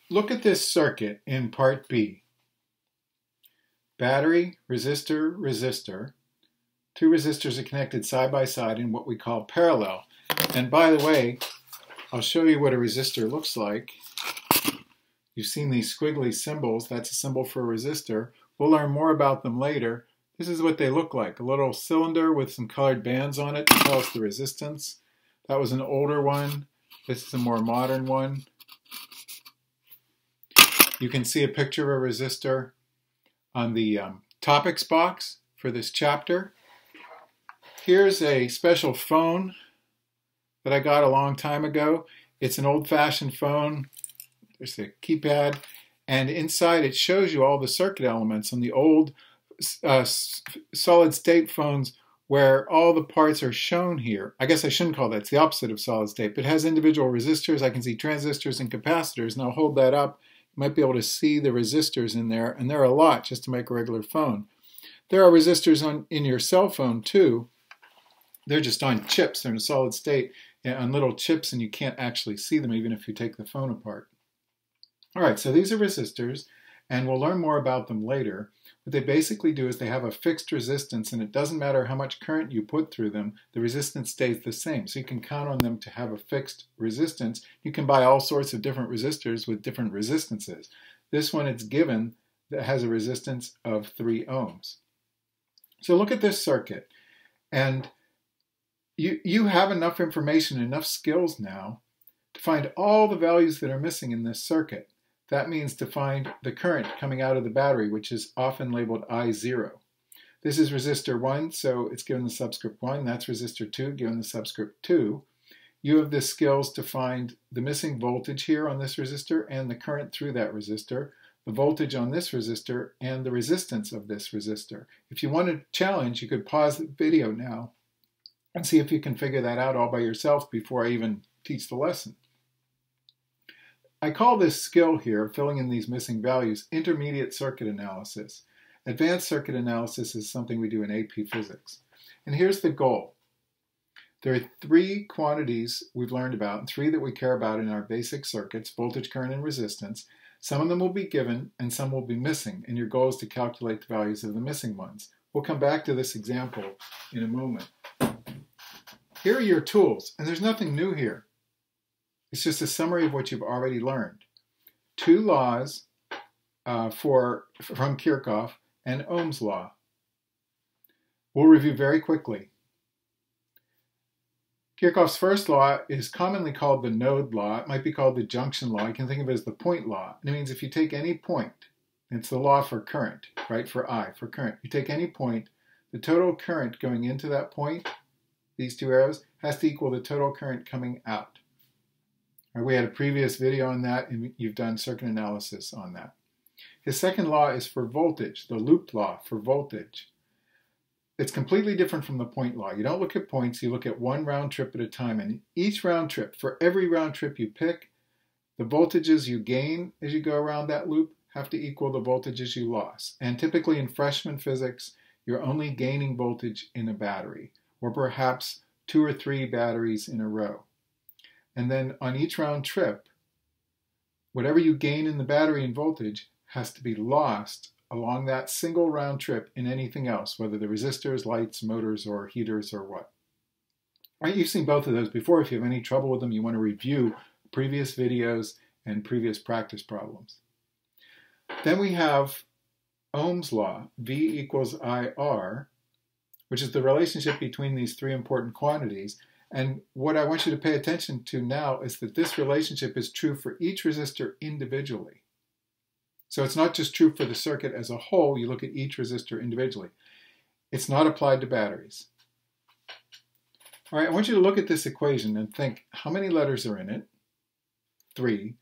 Look at this circuit in part B. Battery, resistor, resistor. Two resistors are connected side by side in what we call parallel. And by the way, I'll show you what a resistor looks like. You've seen these squiggly symbols. That's a symbol for a resistor. We'll learn more about them later. This is what they look like. A little cylinder with some colored bands on it to tell us the resistance. That was an older one. This is a more modern one. You can see a picture of a resistor on the topics box for this chapter. Here's a special phone that I got a long time ago. It's an old-fashioned phone. There's a keypad, and inside it shows you all the circuit elements. On the old solid-state phones where all the parts are shown here. I guess I shouldn't call that. It's the opposite of solid-state, but it has individual resistors. I can see transistors and capacitors, and I'll hold that up. You might be able to see the resistors in there, and there are a lot just to make a regular phone. There are resistors in your cell phone too. They're just on chips. They're in a solid state on little chips, and you can't actually see them even if you take the phone apart. All right, so these are resistors, and we'll learn more about them later. What they basically do is they have a fixed resistance, and it doesn't matter how much current you put through them, the resistance stays the same. So you can count on them to have a fixed resistance. You can buy all sorts of different resistors with different resistances. This one, it's given, that has a resistance of 3 ohms. So look at this circuit, and you have enough information, enough skills now to find all the values that are missing in this circuit. That means to find the current coming out of the battery, which is often labeled I0. This is resistor 1, so it's given the subscript 1. That's resistor 2, given the subscript 2. You have the skills to find the missing voltage here on this resistor and the current through that resistor, the voltage on this resistor, and the resistance of this resistor. If you want a challenge, you could pause the video now and see if you can figure that out all by yourself before I even teach the lesson. I call this skill here, filling in these missing values, intermediate circuit analysis. Advanced circuit analysis is something we do in AP Physics. And here's the goal. There are 3 quantities we've learned about, and 3 that we care about in our basic circuits, voltage, current, and resistance. Some of them will be given, and some will be missing, and your goal is to calculate the values of the missing ones. We'll come back to this example in a moment. Here are your tools, and there's nothing new here. It's just a summary of what you've already learned. 2 laws from Kirchhoff and Ohm's law. We'll review very quickly. Kirchhoff's first law is commonly called the node law. It might be called the junction law. You can think of it as the point law. It means if you take any point, it's the law for current, right? For current. You take any point, the total current going into that point, these 2 arrows, has to equal the total current coming out. We had a previous video on that, and you've done circuit analysis on that. His second law is for voltage, the loop law for voltage. It's completely different from the point law. You don't look at points, you look at one round trip at a time. And each round trip, for every round trip you pick, the voltages you gain as you go around that loop have to equal the voltages you lost. And typically in freshman physics, you're only gaining voltage in a battery, or perhaps 2 or 3 batteries in a row. And then on each round trip, whatever you gain in the battery in voltage has to be lost along that single round trip in anything else, whether the resistors, lights, motors, or heaters, or what. Right, you've seen both of those before. If you have any trouble with them, you want to review previous videos and previous practice problems. Then we have Ohm's law, V equals IR, which is the relationship between these 3 important quantities. And what I want you to pay attention to now is that this relationship is true for each resistor individually. So it's not just true for the circuit as a whole. You look at each resistor individually. It's not applied to batteries. All right, I want you to look at this equation and think, how many letters are in it? 3,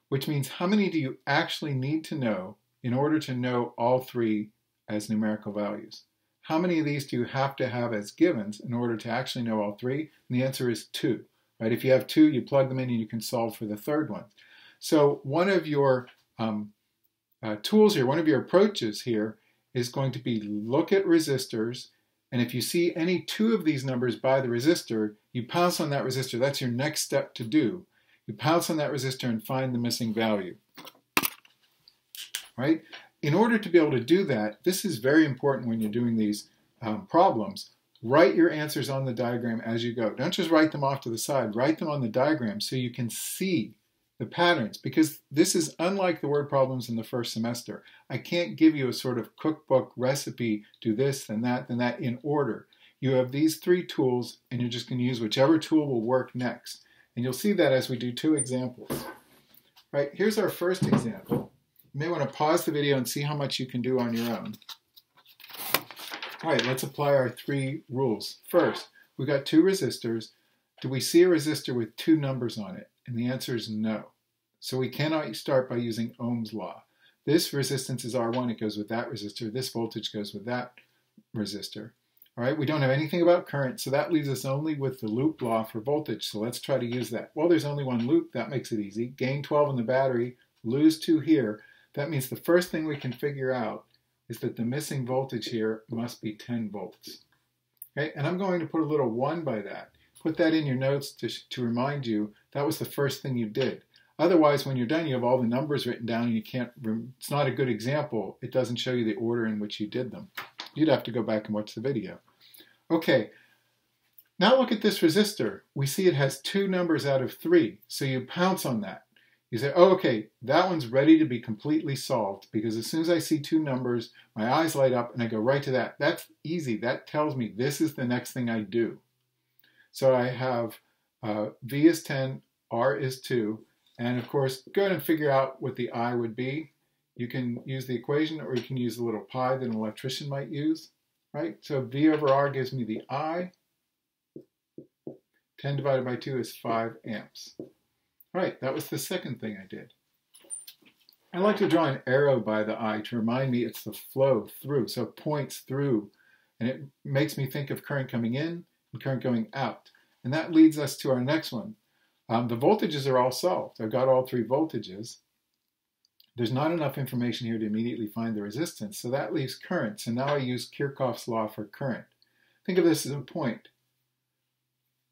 which means how many do you actually need to know in order to know all 3 as numerical values? How many of these do you have to have as givens in order to actually know all 3? And the answer is 2. Right? If you have 2, you plug them in and you can solve for the third one. So one of your tools here, one of your approaches here is going to be look at resistors, and if you see any 2 of these numbers by the resistor, you pounce on that resistor. That's your next step to do. You pounce on that resistor and find the missing value. right? In order to be able to do that, this is very important when you're doing these problems. Write your answers on the diagram as you go. Don't just write them off to the side. Write them on the diagram so you can see the patterns, because this is unlike the word problems in the first semester. I can't give you a sort of cookbook recipe, do this, then that in order. You have these three tools, and you're just going to use whichever tool will work next. And you'll see that as we do two examples. Right, here's our first example. You may want to pause the video and see how much you can do on your own. All right, let's apply our three rules. First, we've got two resistors. Do we see a resistor with two numbers on it? And the answer is no. So we cannot start by using Ohm's law. This resistance is R1, it goes with that resistor. This voltage goes with that resistor. All right, we don't have anything about current, so that leaves us only with the loop law for voltage. So let's try to use that. Well, there's only one loop, that makes it easy. Gain 12 in the battery, lose 2 here. That means the first thing we can figure out is that the missing voltage here must be 10 volts. Okay, and I'm going to put a little 1 by that. Put that in your notes to remind you that was the first thing you did. Otherwise, when you're done, you have all the numbers written down and you can't, it's not a good example. It doesn't show you the order in which you did them. You'd have to go back and watch the video. Okay, now look at this resistor. We see it has 2 numbers out of 3, so you pounce on that. You say, oh, okay, that one's ready to be completely solved, because as soon as I see 2 numbers, my eyes light up and I go right to that. That's easy. That tells me this is the next thing I do. So I have V is 10, R is 2, and of course, go ahead and figure out what the I would be. You can use the equation, or you can use the little pi that an electrician might use, right? So V over R gives me the I. 10 divided by 2 is 5 amps. All right, that was the second thing I did. I like to draw an arrow by the I to remind me it's the flow through, so it points through, and it makes me think of current coming in and current going out. And that leads us to our next one. The voltages are all solved. I've got all 3 voltages. There's not enough information here to immediately find the resistance, so that leaves current. So now I use Kirchhoff's law for current. Think of this as a point.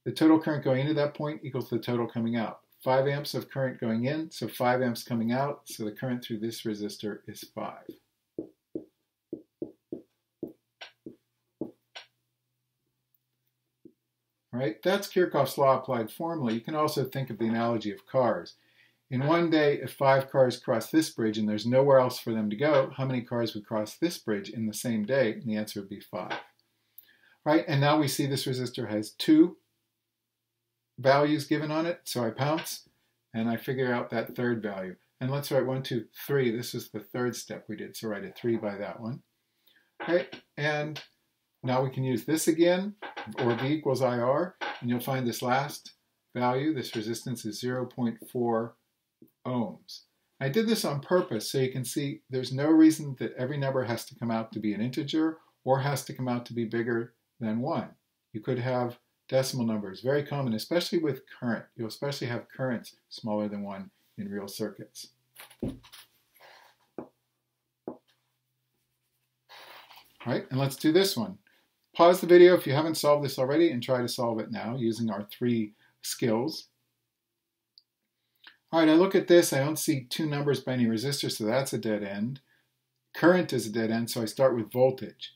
The total current going into that point equals the total coming out. 5 amps of current going in, so 5 amps coming out, so the current through this resistor is 5. Right? That's Kirchhoff's law applied formally. You can also think of the analogy of cars. In one day, if 5 cars cross this bridge and there's nowhere else for them to go, how many cars would cross this bridge in the same day? And the answer would be 5. Right? And now we see this resistor has 2 values given on it, so I pounce and I figure out that third value. And let's write 1, 2, 3. This is the third step we did, so write a 3 by that one. Okay, and now we can use this again, or V equals IR, and you'll find this last value, this resistance is 0.4 ohms. I did this on purpose so you can see there's no reason that every number has to come out to be an integer or has to come out to be bigger than 1. You could have decimal numbers, very common, especially with current. You'll especially have currents smaller than 1 in real circuits. All right, and let's do this one. Pause the video if you haven't solved this already and try to solve it now using our 3 skills. All right, I look at this. I don't see 2 numbers by any resistor, so that's a dead end. Current is a dead end, so I start with voltage.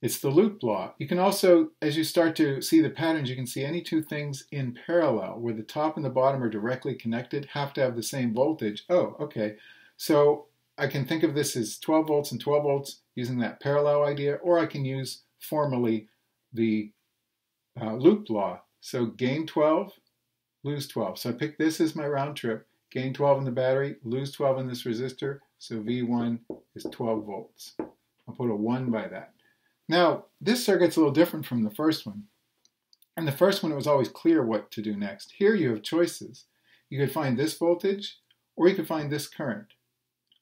It's the loop law. You can also, as you start to see the patterns, you can see any 2 things in parallel where the top and the bottom are directly connected have to have the same voltage. Oh, okay. So I can think of this as 12 volts and 12 volts using that parallel idea, or I can use formally the loop law. So gain 12, lose 12. So I pick this as my round trip, gain 12 in the battery, lose 12 in this resistor, so V1 is 12 volts. I'll put a 1 by that. Now, this circuit's a little different from the first one. In the first one, it was always clear what to do next. Here you have choices. You could find this voltage, or you could find this current.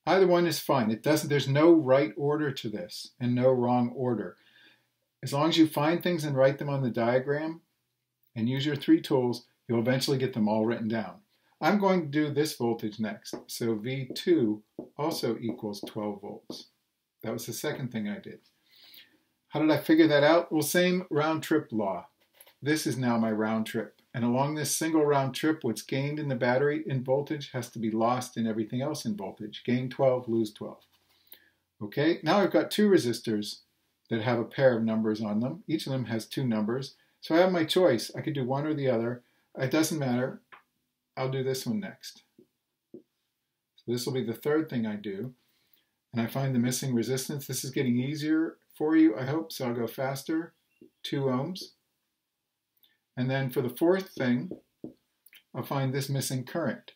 Either one is fine. There's no right order to this, and no wrong order. As long as you find things and write them on the diagram, and use your 3 tools, you'll eventually get them all written down. I'm going to do this voltage next, so V2 also equals 12 volts. That was the second thing I did. How did I figure that out? Well, same round trip law. This is now my round trip. And along this single round trip, what's gained in the battery in voltage has to be lost in everything else in voltage. Gain 12, lose 12. Okay, now I've got two resistors that have a pair of numbers on them. Each of them has two numbers. So I have my choice. I could do one or the other. It doesn't matter. I'll do this one next. So this will be the third thing I do. And I find the missing resistance. This is getting easier for you, I hope, so I'll go faster. 2 ohms. And then for the fourth thing, I'll find this missing current.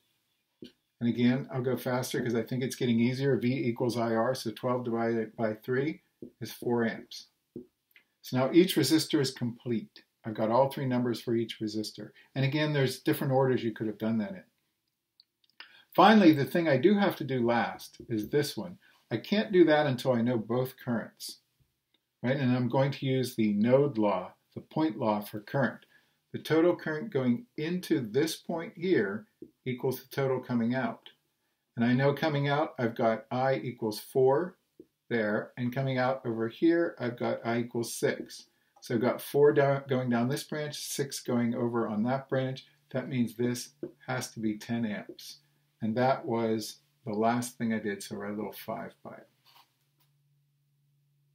And again, I'll go faster because I think it's getting easier. V equals IR, so 12 divided by 3 is 4 amps. So now each resistor is complete. I've got all 3 numbers for each resistor. And again, there's different orders you could have done that in. Finally, the thing I do have to do last is this one. I can't do that until I know both currents, right? And I'm going to use the node law, the point law for current. The total current going into this point here equals the total coming out. And I know coming out, I've got I equals 4 there, and coming out over here, I've got I equals 6. So I've got 4 going down this branch, 6 going over on that branch. That means this has to be 10 amps. And that was the last thing I did, so I write a little 5 by it.